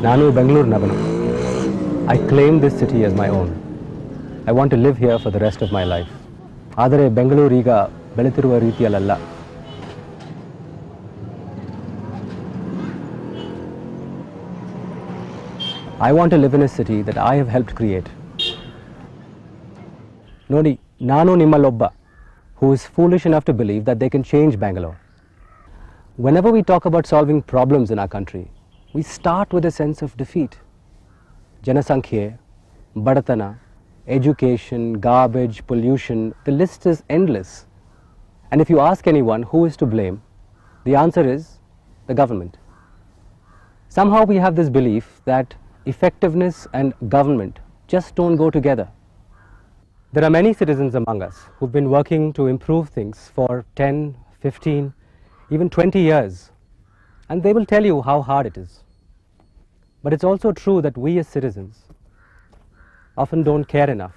Nanu Bangalore Navanu. I claim this city as my own. I want to live here for the rest of my life. ಆದರೆ ಬೆಂಗಳೂರು ಈಗ ಬೆಳೆತಿರುವ ರೀತಿಯಲ್ಲ. I want to live in a city that I have helped create. ನೋಡಿ, ನಾನು ನಿಮ್ಮಲ್ಲೊಬ್ಬ who is foolish enough to believe that they can change Bangalore. Whenever we talk about solving problems in our country, we start with a sense of defeat. Janasankhya, badatana, education, garbage, pollution, the list is endless. And if you ask anyone who is to blame, the answer is the government. Somehow we have this belief that effectiveness and government just don't go together. There are many citizens among us who've been working to improve things for 10, 15, even 20 years, and they will tell you how hard it is. But it's also true that we as citizens often don't care enough.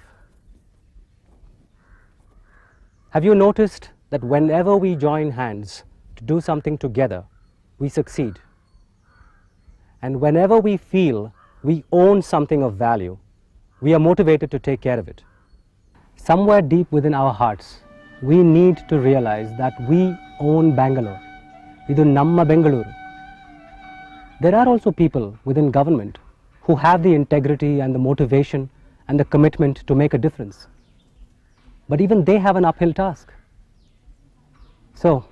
Have you noticed that whenever we join hands to do something together, we succeed? And whenever we feel we own something of value, we are motivated to take care of it. Somewhere deep within our hearts, we need to realize that we own Bangalore. Idu namma Bengaluru. There are also people within government who have the integrity and the motivation and the commitment to make a difference. But even they have an uphill task. So,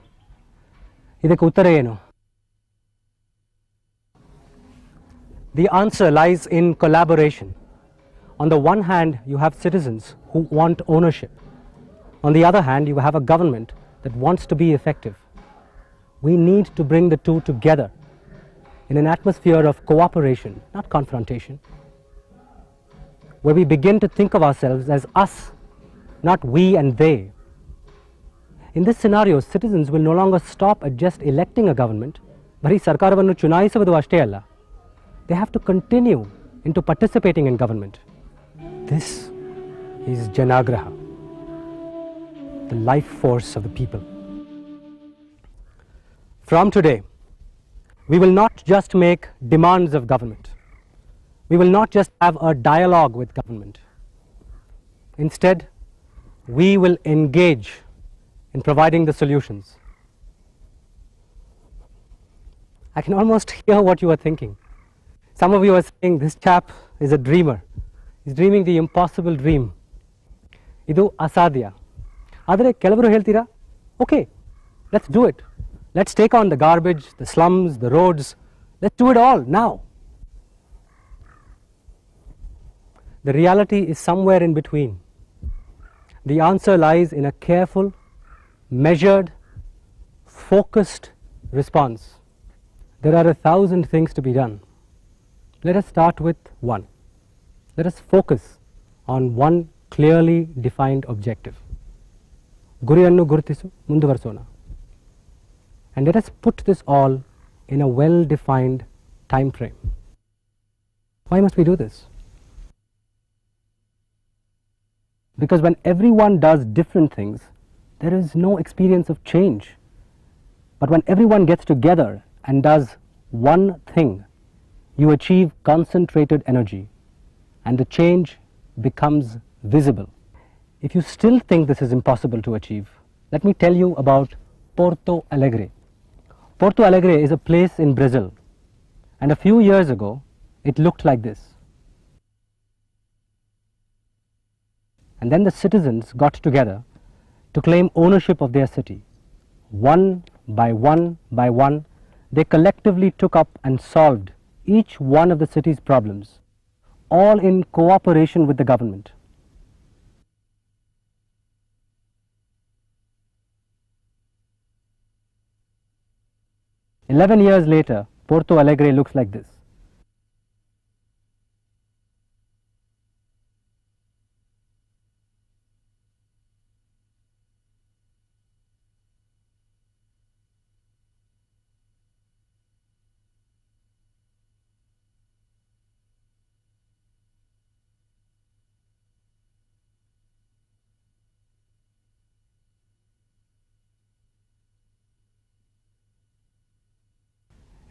idakku uttara enu? The answer lies in collaboration. On the one hand, you have citizens who want ownership. On the other hand, you have a government that wants to be effective. We need to bring the two together in an atmosphere of cooperation, not confrontation, where we begin to think of ourselves as us, not we and they. In this scenario, citizens will no longer stop at just electing a government, bari sarkaravannu chunayisuvadu ashte alla. They have to continue into participating in government. This is Janaagraha, the life force of the people. From today, we will not just make demands of government. We will not just have a dialogue with government. Instead, we will engage in providing the solutions. I can almost hear what you are thinking. Some of you are saying, this chap is a dreamer. He's dreaming the impossible dream. Idu asadhya. Adare kelavaru heltira, okay, let's do it. Let's take on the garbage, the slums, the roads. Let's do it all now. The reality is somewhere in between. The answer lies in a careful, measured, focused response. There are 1,000 things to be done. Let us start with one. Let us focus on one clearly defined objective. Guriyannu gurtisu munduvarsona. And let us put this all in a well-defined time frame. Why must we do this? Because when everyone does different things, there is no experience of change. But when everyone gets together and does one thing, you achieve concentrated energy and the change becomes visible. If you still think this is impossible to achieve, let me tell you about Porto Alegre. Porto Alegre is a place in Brazil, and a few years ago it looked like this. And then the citizens got together to claim ownership of their city. One by one by one, they collectively took up and solved each one of the city's problems, all in cooperation with the government. "11 years later, Porto Alegre looks like this.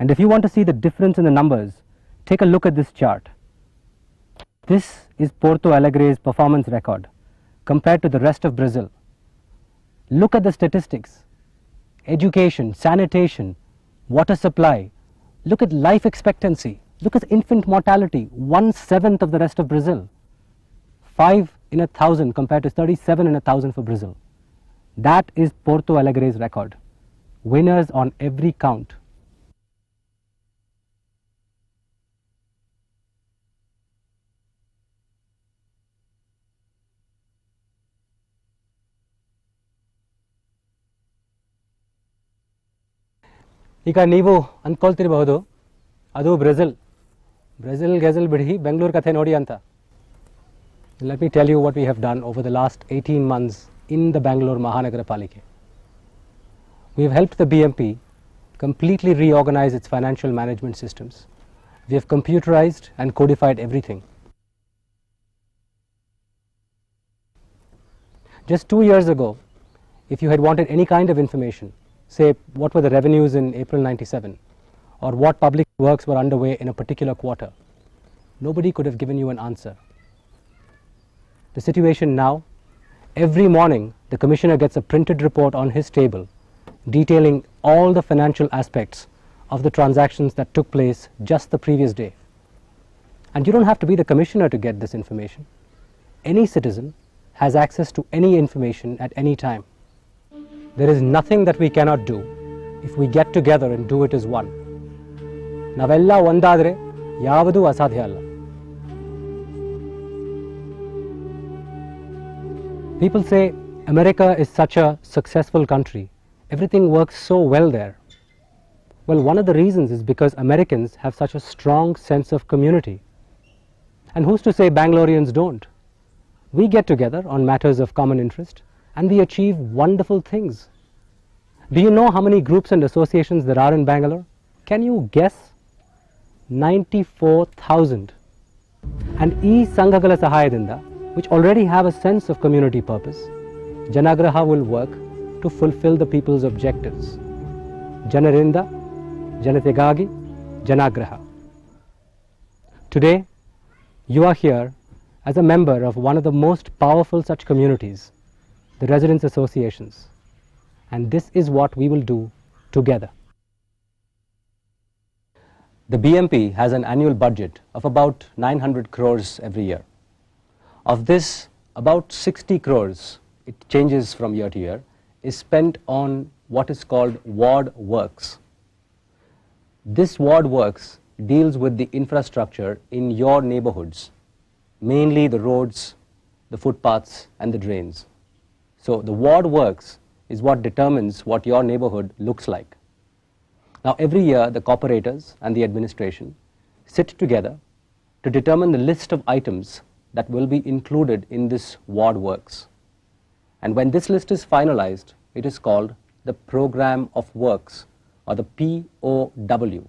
And if you want to see the difference in the numbers, Take a look at this chart. This is Porto Alegre's performance record compared to the rest of Brazil. Look at the statistics. Education, sanitation, water supply. Look at life expectancy. Look at infant mortality, 1/7 of the rest of Brazil. 5 in 1,000 compared to 37 in 1,000 for Brazil. That is Porto Alegre's record. Winners on every count. ಈಗ ನೀವು ಅಂದ್ಕೊಳ್ತಿರಬಹುದು ಅದು Brazil ಗೆಜಲ್ ಬಿಡಿ ಬೆಂಗಳೂರು ಕಥೆ ನೋಡಿ ಅಂತ. Let me tell you what we have done over the last 18 months in the Bangalore Mahanagara Palike. We have helped the BMP completely reorganize its financial management systems. We have computerized and codified everything. Just 2 years ago, if you had wanted any kind of information, say what were the revenues in April 97 or what public works were underway in a particular quarter, nobody could have given you an answer. The situation now, every morning the commissioner gets a printed report on his table detailing all the financial aspects of the transactions that took place just the previous day. And you don't have to be the commissioner to get this information. Any citizen has access to any information at any time. There is nothing that we cannot do if we get together and do it as one. Navella ondadre yavadu asadhya alla. People say America is such a successful country. Everything works so well there. Well, one of the reasons is because Americans have such a strong sense of community. And who's to say Bangaloreans don't? We get together on matters of common interest and we achieve wonderful things. Do you know how many groups and associations there are in Bangalore? Can you guess? 94,000. And ee Sanghagala Sahayadinda, which already have a sense of community purpose, Janaagraha will work to fulfill the people's objectives. Janarinda, Janategagi, Janaagraha. Today, you are here as a member of one of the most powerful such communities, the residents' associations. And this is what we will do together. The BMP has an annual budget of about 900 crores every year. Of this, about 60 crores, it changes from year to year, is spent on what is called ward works. This ward works deals with the infrastructure in your neighborhoods, mainly the roads, the footpaths and the drains. So the ward works is what determines what your neighborhood looks like. Now every year the corporators and the administration sit together to determine the list of items that will be included in this ward works. And when this list is finalized, it is called the Program of Works or the POW,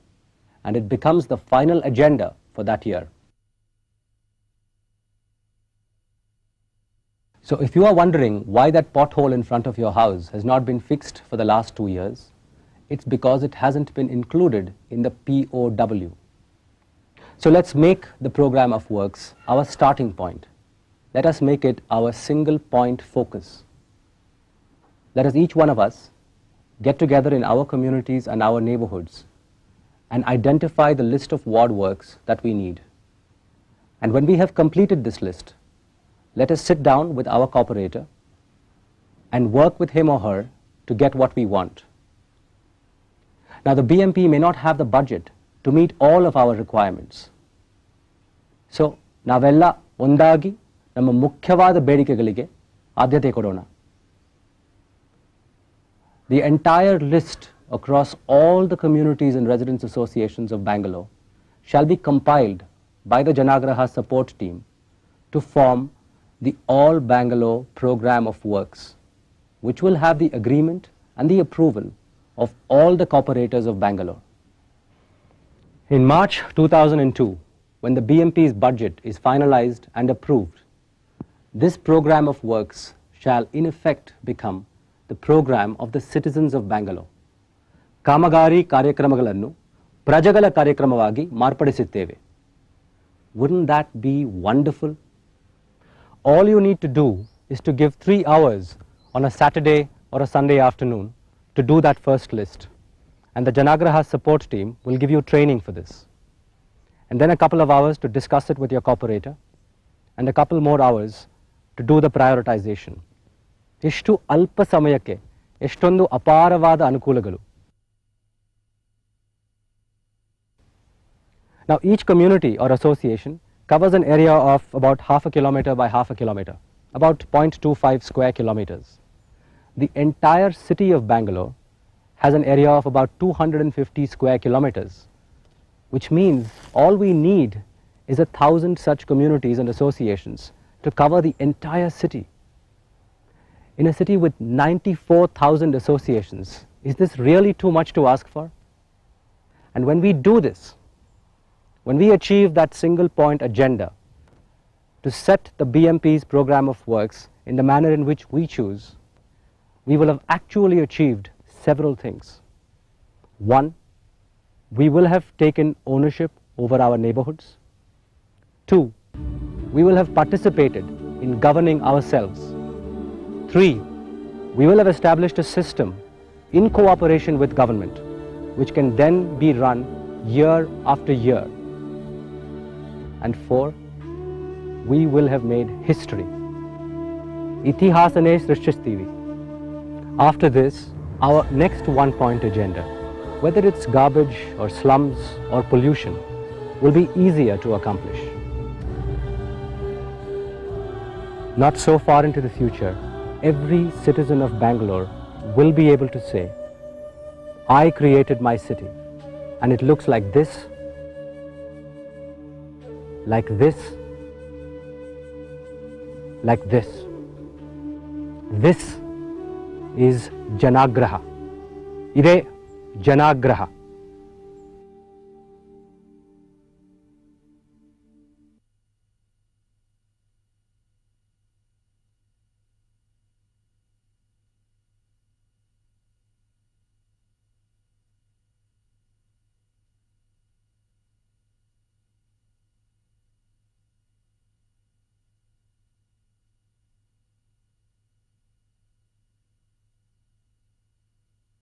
and it becomes the final agenda for that year. So if you are wondering why that pothole in front of your house has not been fixed for the last 2 years, it's because it hasn't been included in the POW. So let's make the Program of Works our starting point. Let us make it our single point focus. Let us, each one of us, get together in our communities and our neighborhoods and identify the list of ward works that we need. And when we have completed this list, let us sit down with our corporator and work with him or her to get what we want. Now the BMP may not have the budget to meet all of our requirements. So navella ondagi namma mukhyavada bedikegalige ಆದ್ಯತೆ ಕೊಡೋಣ. The entire list across all the communities and residents associations of Bangalore shall be compiled by the Janaagraha support team to form the All Bangalore Program of Works, which will have the agreement and the approval of all the corporators of Bangalore. In March 2002, when the BMP's budget is finalized and approved, this Program of Works shall in effect become the program of the citizens of Bangalore. ಕಾಮಗಾರಿ ಕಾರ್ಯಕ್ರಮಗಳನ್ನು ಪ್ರಜೆಗಳ ಕಾರ್ಯಕ್ರಮವಾಗಿ ಮಾರ್ಪಡಿಸುತ್ತೇವೆ. Wouldn't that be wonderful? All you need to do is to give 3 hours on a Saturday or a Sunday afternoon to do that first list. And the Janaagraha support team will give you training for this. And then a couple of hours to discuss it with your corporator, and a couple more hours to do the prioritization. Ishtu alpa samayakke ಎಷ್ಟೊಂದು ಅಪಾರವಾದ ಅನುಕೂಲಗಳು. Now each community or association covers an area of about half a kilometer by half a kilometer, about 0.25 square kilometers. The entire city of Bangalore has an area of about 250 square kilometers, which means all we need is 1,000 such communities and associations to cover the entire city. In a city with 94,000 associations, is this really too much to ask for? And when we do this, when we achieve that single point agenda to set the BMP's program of works in the manner in which we choose, we will have actually achieved several things. One, we will have taken ownership over our neighborhoods. Two, we will have participated in governing ourselves. Three, we will have established a system in cooperation with government, which can then be run year after year. And four, we will have made history. Itihasane Srishtivi. After this, our next one-point agenda, whether it's garbage or slums or pollution, will be easier to accomplish. Not so far into the future, every citizen of Bangalore will be able to say, I created my city, and it looks like this, like this, like this. This is Janaagraha. Ide Janaagraha.